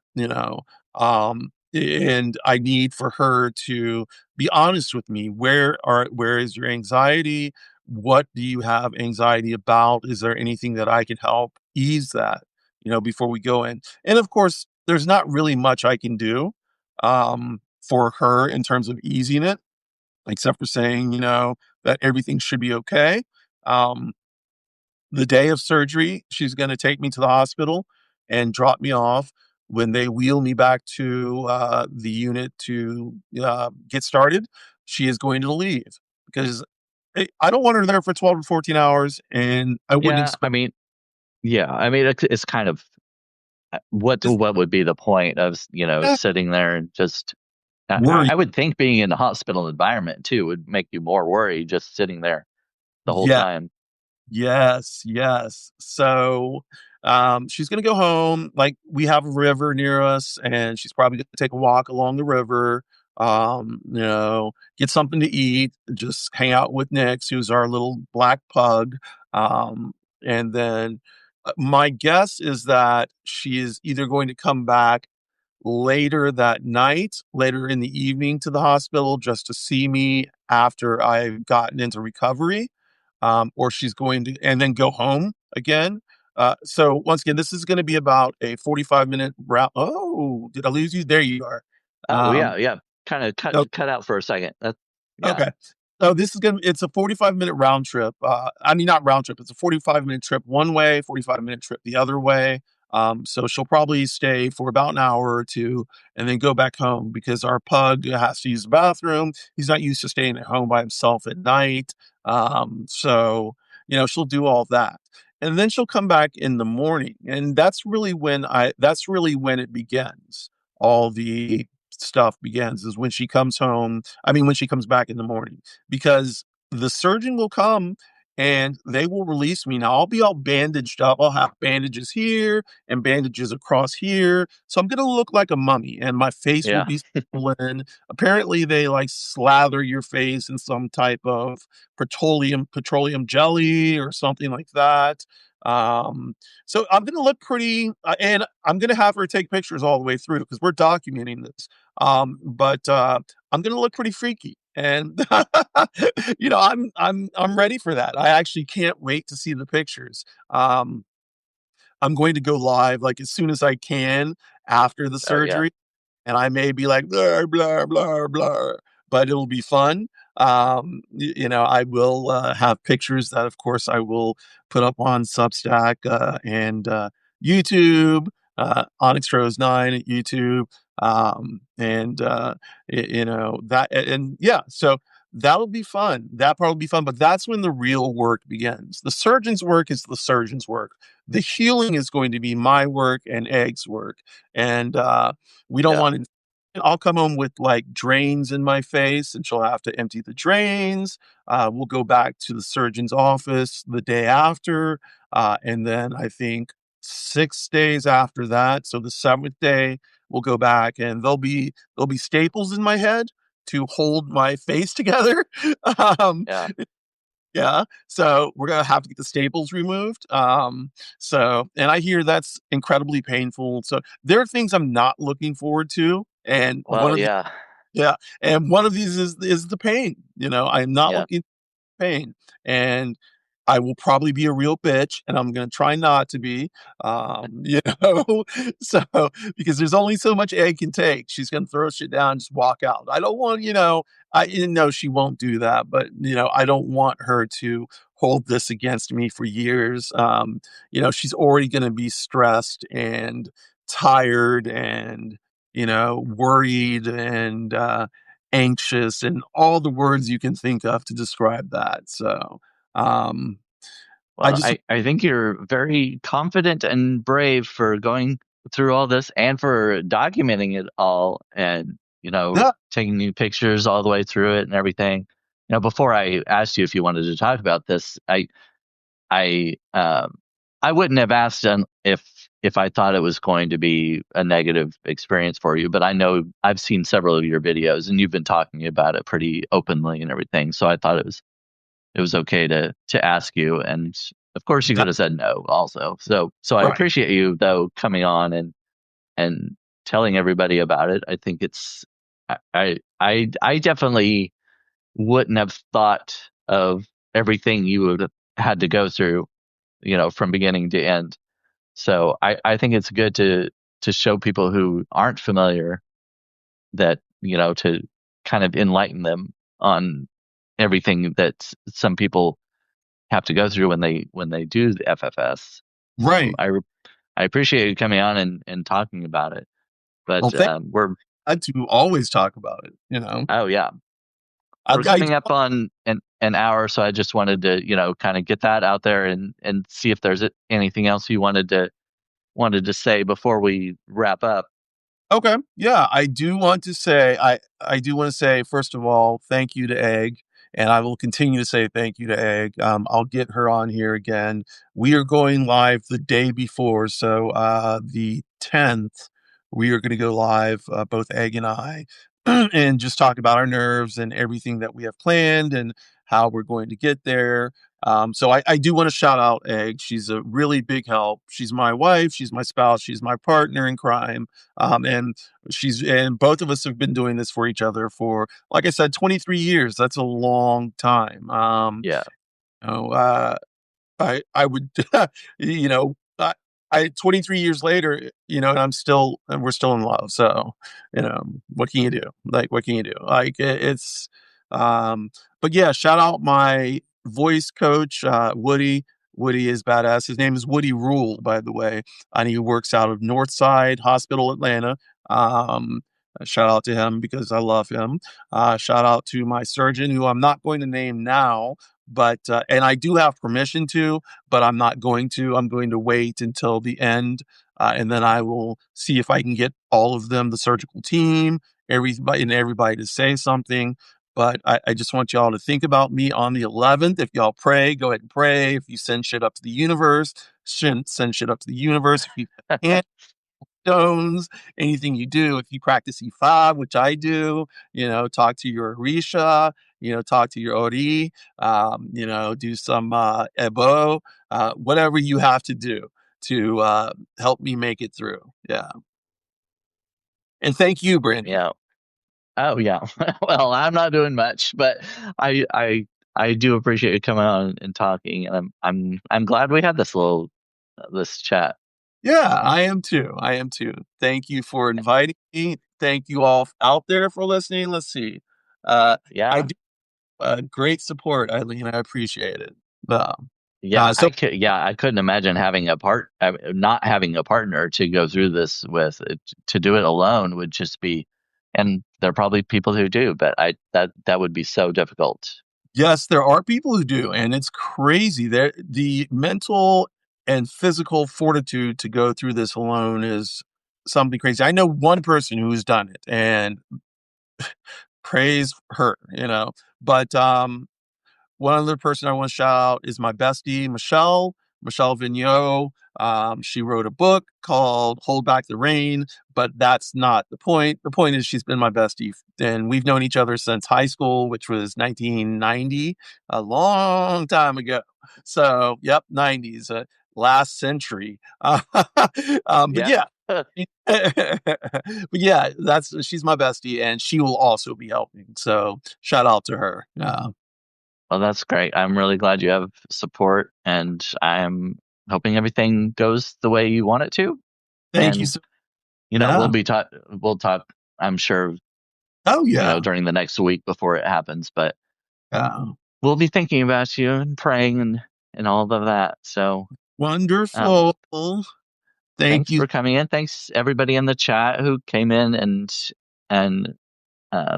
And I need for her to be honest with me. Where is your anxiety? What do you have anxiety about? Is there anything that I can help ease that, before we go in? And of course, there's not really much I can do for her in terms of easing it, except for saying, that everything should be okay. Um, the day of surgery, she's going to take me to the hospital and drop me off. When they wheel me back to the unit to get started, she is going to leave because I don't want her there for 12 or 14 hours, and I wouldn't Yeah. I expect mean, yeah. I mean, it's kind of this what would be the point of eh, sitting there and just worry. I would think being in a hospital environment too would make you more worried just sitting there the whole Yeah. time. Yes, yes. So, she's gonna go home. Like, we have a river near us, and she's probably gonna take a walk along the river, get something to eat, just hang out with Nix, who's our little black pug. And then, my guess is that she is either going to come back later that night, later in the evening to the hospital just to see me after I've gotten into recovery, or she's going to and then go home again. So once again, this is going to be about a 45-minute route. Oh, did I lose you? There you are. Oh Um, yeah, yeah. Kind of cut out for a second. Yeah, Okay. So it's a 45-minute round trip. I mean, not round trip. It's a 45-minute trip one way, 45-minute trip the other way. So she'll probably stay for about an hour or two and then go back home because our pug has to use the bathroom. He's not used to staying at home by himself at night. So, she'll do all that. And then she'll come back in the morning. And that's really when it begins. All the stuff begins is when she comes home. I mean, when she comes back in the morning, because the surgeon will come and they will release me. Now, I'll be all bandaged up. I'll have bandages here and bandages across here. So I'm going to look like a mummy and my face will yeah. be swollen. Apparently, they like slather your face in some type of petroleum jelly or something like that. Um, so I'm going to look pretty, and I'm going to have her take pictures all the way through because we're documenting this. But I'm going to look pretty freaky, and I'm ready for that. I actually can't wait to see the pictures. I'm going to go live like as soon as I can after the Oh yeah, surgery, and I may be like blah blah blah blah, but it'll be fun. I will have pictures that, of course, I will put up on Substack and YouTube, OnyxRose 9 at YouTube, and that, and yeah, so that'll be fun. That probably be fun, but that's when the real work begins. The surgeon's work is the surgeon's work. The healing is going to be my work and Egg's work, and we don't yeah. want to. I'll come home with like drains in my face, and she'll have to empty the drains. We'll go back to the surgeon's office the day after, and then I think 6 days after that. So the seventh day, we'll go back, and there'll be staples in my head to hold my face together. um, Yeah. yeah, so we're gonna have to get the staples removed. And I hear that's incredibly painful. So there are things I'm not looking forward to, and one Well, of the yeah, yeah, and one of these is the pain. I'm not yeah. looking pain. And I will probably be a real bitch, and I'm gonna try not to be. So because there's only so much Egg can take. She's gonna throw shit down and just walk out. I don't want, I know she won't do that, but I don't want her to hold this against me for years. She's already gonna be stressed and tired and worried and anxious and all the words you can think of to describe that. So, um, I Well, just, I think you're very confident and brave for going through all this and for documenting it all and, yeah, taking new pictures all the way through it and everything. Before I asked you if you wanted to talk about this, I, I wouldn't have asked if I thought it was going to be a negative experience for you, but I know I've seen several of your videos and you've been talking about it pretty openly and everything. So I thought it was okay to ask you, and of course you that, could have said no also. So I right. appreciate you though coming on and telling everybody about it. I think it's I definitely wouldn't have thought of everything you would have had to go through, from beginning to end. So I think it's good to show people who aren't familiar that, to kind of enlighten them on everything that some people have to go through when they do the FFS. So Right. I appreciate you coming on and talking about it. Well, But thank we're God to always talk about it. oh yeah, I, we're I coming up on an hour, so I just wanted to kind of get that out there and see if there's anything else you wanted to say before we wrap up. Okay. Yeah, I do want to say, first of all, thank you to Egg, and I will continue to say thank you to Egg. I'll get her on here again. We are going live the day before, so the 10th, we are going to go live, both Egg and I, and just talk about our nerves and everything that we have planned and how we're going to get there. So I do want to shout out Egg. She's a really big help. She's my wife, she's my spouse, she's my partner in crime. And both of us have been doing this for each other for, like I said, 23 years. That's a long time. Yeah, You know, uh, I would, you know, I 23 years later, and and we're still in love. So, what can you do? Like, what can you do? Like, it's, um, but yeah, shout out my voice coach, Woody. Woody is badass. His name is Woody Rule, by the way, and he works out of Northside Hospital, Atlanta. Um, Shout out to him because I love him. Shout out to my surgeon, who I'm not going to name now, but and I do have permission to, but I'm not going to. I'm going to wait until the end, and then I will see if I can get all of them, the surgical team, everybody to say something. But I just want y'all to think about me on the 11th. If y'all pray, go ahead and pray. If you send shit up to the universe, send shit up to the universe. If you can't, stones, anything you do. If you practice E5, which I do, talk to your Orisha, talk to your Ori, do some Ebo, whatever you have to do to help me make it through. Yeah. And thank you, Brandy. Yeah. Oh yeah. Well, I'm not doing much, but I I I do appreciate you coming on and talking, and I'm glad we had this chat. Yeah, I am too. I am too. Thank you for inviting me. Thank you all out there for listening. Let's see. I Yeah. do great support, Eileen. I appreciate it. Um, Yeah, so I couldn't imagine not having a partner to go through this with. To do it alone would just be, and there are probably people who do, but that would be so difficult. yes, there are people who do, and it's crazy. The mental and physical fortitude to go through this alone is something crazy. I know one person who's done it, and praise her. But one other person I want to shout out is my bestie, Michelle Vigneault. She wrote a book called Hold Back the Rain, but that's not the point. The point is she's been my bestie, and we've known each other since high school, which was 1990, a long time ago. So, yep, 90s, last century. But Yeah. yeah. But yeah, that's she's my bestie, and she will also be helping. So shout out to her. Well, that's great. I'm really glad you have support, and I'm hoping everything goes the way you want it to. Thank you And so. Yeah. we'll talk. I'm sure Oh yeah. during the next week before it happens, but Yeah. we'll be thinking about you and praying and all of that. So, um, Wonderful. Thank thanks you. for coming in. Thanks everybody in the chat who came in and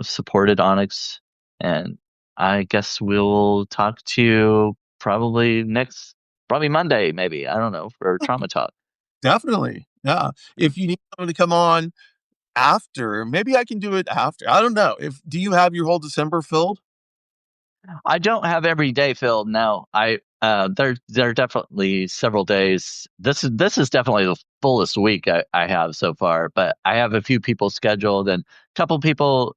supported Onyx. And I guess we'll talk to you probably Monday, maybe. I don't know, for trauma talk. Definitely. Yeah. If you need someone to come on after, maybe I can do it after. I don't know. If do you have your whole December filled? I don't have every day filled. No, there are definitely several days. This is definitely the fullest week I have so far. But I have a few people scheduled, and a couple people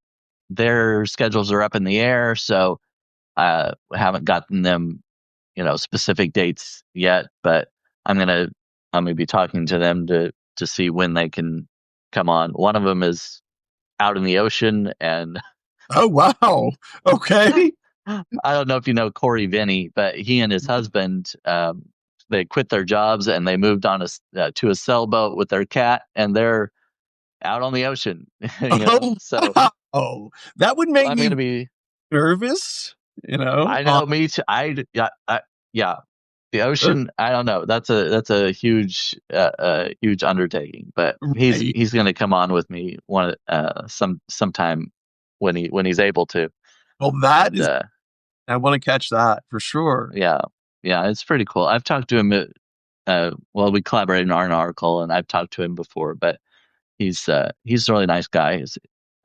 their schedules are up in the air, so haven't gotten them specific dates yet. But I'm gonna be talking to them to see when they can come on. One of them is out in the ocean, and Oh wow. Okay. I don't know if you know Corey Vinny, but he and his husband they quit their jobs and they moved on to a sailboat with their cat, and they're out on the ocean. Oh So wow. That would make I'm me gonna be. nervous, I know, me too. Yeah. The ocean. I don't know. That's a huge undertaking. But right. he's gonna come on with me sometime when he's able to. Well, that And is I want to catch that for sure. yeah, yeah, it's pretty cool. I've talked to him. Well, we collaborated on an article, and I've talked to him before. But he's a really nice guy.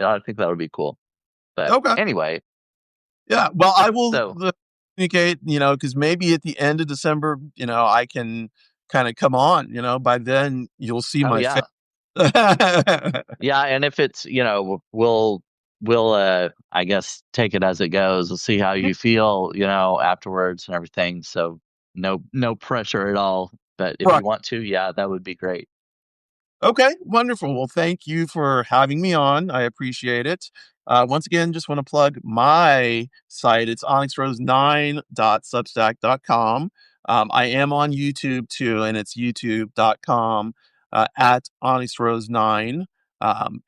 I think that would be cool. But Okay. anyway, Yeah. Well, I will so communicate, because maybe at the end of December, I can kind of come on, by then you'll see oh my face. yeah. Yeah, and if it's, we'll I guess take it as it goes. We'll see how you feel, afterwards and everything. So no pressure at all. But if Right. you want to, yeah, that would be great. Okay, wonderful. Well, thank you for having me on. I appreciate it. Once again, just want to plug my site. It's onyxrose9.substack.com. I am on YouTube too, and it's youtube.com at onyxrose9.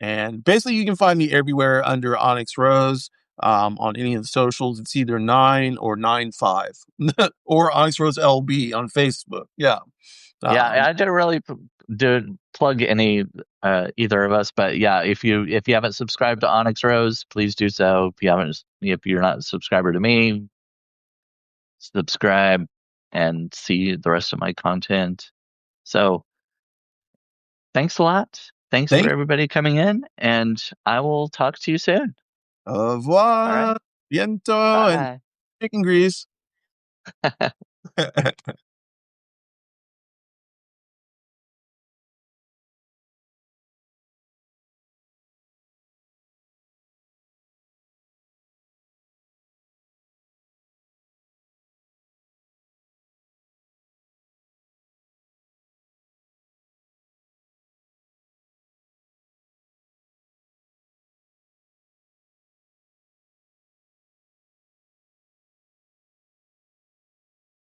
And basically, you can find me everywhere under Onyx Rose. On any of the socials, it's either 9 or 95 or Onyx Rose LB on Facebook. Yeah. Yeah, Um, I didn't really do plug any either of us, but yeah, if you haven't subscribed to Onyx Rose, please do so. If you're not a subscriber to me, subscribe and see the rest of my content. So thanks a lot. Thanks for thank everybody coming in, and I will talk to you soon. Au All right. revoir, bientôt, and Bye. chicken grease.